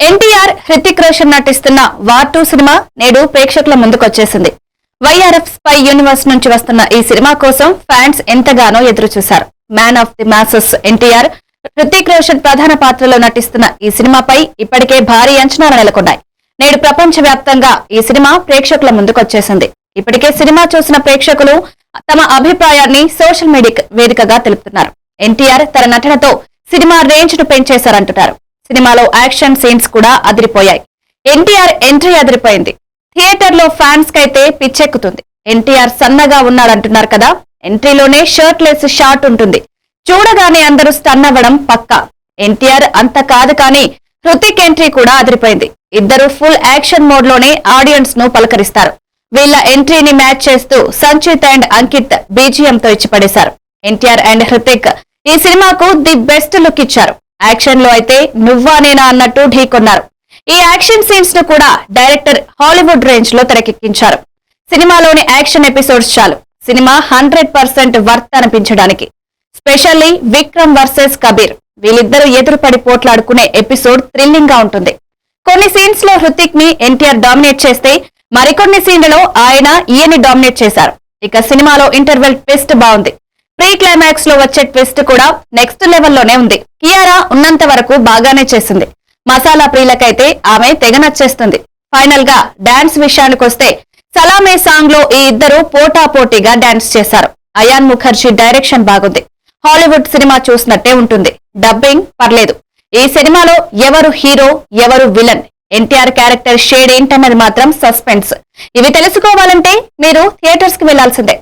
ఎన్టీఆర్, హృతిక్ రోషన్ నటిస్తున్న war 2 cinema నేడు ప్రేక్షకుల ముందుకొచ్చేసింది. వైఆర్ఎఫ్ స్పై యూనివర్స్ నుంచి వస్తున్న ఈ సినిమా కోసం ఫ్యాన్స్ ఎంతగానో ఎదురుచూశారు. Man of the masses NTR, Hrithik Roshan ప్రధాన పాత్రలో నటిస్తున్న ఈ సినిమాపై ఇప్పటికే భారీ అంచనాలు నెలకొన్నాయి. నేడు ప్రపంచవ్యాప్తంగా ఈ సినిమా ప్రేక్షకుల ముందుకొచ్చేసింది. ఇప్పటికే సినిమా చూసిన ప్రేక్షకులు తమ అభిప్రాయాన్ని సోషల్ మీడియా వేదికగా తెలుపుతున్నారు. ఎన్టీఆర్ తన నటనతో సినిమా రేంజ్ ను పెంచేశారంటున్నారు. సినిమాలో యాక్షన్ సీన్స్ కూడా అదిరిపోయాయి. ఎన్టీఆర్ ఎంట్రీ అదిరిపోయింది. థియేటర్ లో ఫ్యాన్స్ కైతే పిచ్చెక్కుతుంది. ఎన్టీఆర్ సన్నగా ఉన్నాడంటున్నారు కదా, ఎంట్రీలోనే షర్ట్ లెస్ షాట్ ఉంటుంది. చూడగానే అందరూ స్టన్ అవ్వడం పక్కా. ఎన్టీఆర్ అంత కాదు కానీ హృతిక్ ఎంట్రీ కూడా అదిరిపోయింది. ఇద్దరు ఫుల్ యాక్షన్ మోడ్ లోనే ఆడియన్స్ ను పలకరిస్తారు. వీళ్ళ ఎంట్రీని మ్యాచ్ చేస్తూ సంచిత్ అండ్ అంకిత్ బీజిఎం తో ఇచ్చిపడేశారు. ఎన్టీఆర్ అండ్ హృతిక్ ఈ సినిమాకు ది బెస్ట్ లుక్ ఇచ్చారు. యాక్షన్ లో అయితే నువ్వా నేనా అన్నట్టు ఢీకొన్నారు. ఈ యాక్షన్ సీన్స్ ను కూడా డైరెక్టర్ హాలీవుడ్ రేంజ్ లో తెరకెక్కించారు. సినిమాలోని యాక్షన్ ఎపిసోడ్స్ చాలు సినిమా 100% వర్త్ అనిపించడానికి. స్పెషల్లీ విక్రమ్ వర్సెస్ కబీర్, వీళ్ళిద్దరూ ఎదురుపడి పోట్లాడుకునే ఎపిసోడ్ థ్రిల్లింగ్ గా ఉంటుంది. కొన్ని సీన్స్ లో హృతిక్ ని ఎన్టీఆర్ డామినేట్ చేస్తే మరికొన్ని సీన్లలో ఈయన్ని డామినేట్ చేశారు. ఇక సినిమాలో ఇంటర్వెల్ ట్విస్ట్ బాగుంది. ప్రీ క్లైమాక్స్ లో వచ్చే ట్విస్ట్ కూడా నెక్స్ట్ లెవెల్లోనే ఉంది. కియారా ఉన్నంత వరకు బాగానే చేసింది. మసాలా ప్రియులకైతే ఆమె తెగ నచ్చేస్తుంది. ఫైనల్ గా డాన్స్ విషయానికొస్తే సలామే సాంగ్ లో ఈ ఇద్దరు పోటాపోటీగా డాన్స్ చేశారు. అయాన్ ముఖర్జీ డైరెక్షన్ బాగుంది. హాలీవుడ్ సినిమా చూసినట్టే ఉంటుంది. డబ్బింగ్ పర్లేదు. ఈ సినిమాలో ఎవరు హీరో ఎవరు విలన్, ఎన్టీఆర్ క్యారెక్టర్ షేడ్ ఏంటన్నది మాత్రం సస్పెన్స్. ఇవి తెలుసుకోవాలంటే మీరు థియేటర్స్ కి వెళ్లాల్సిందే.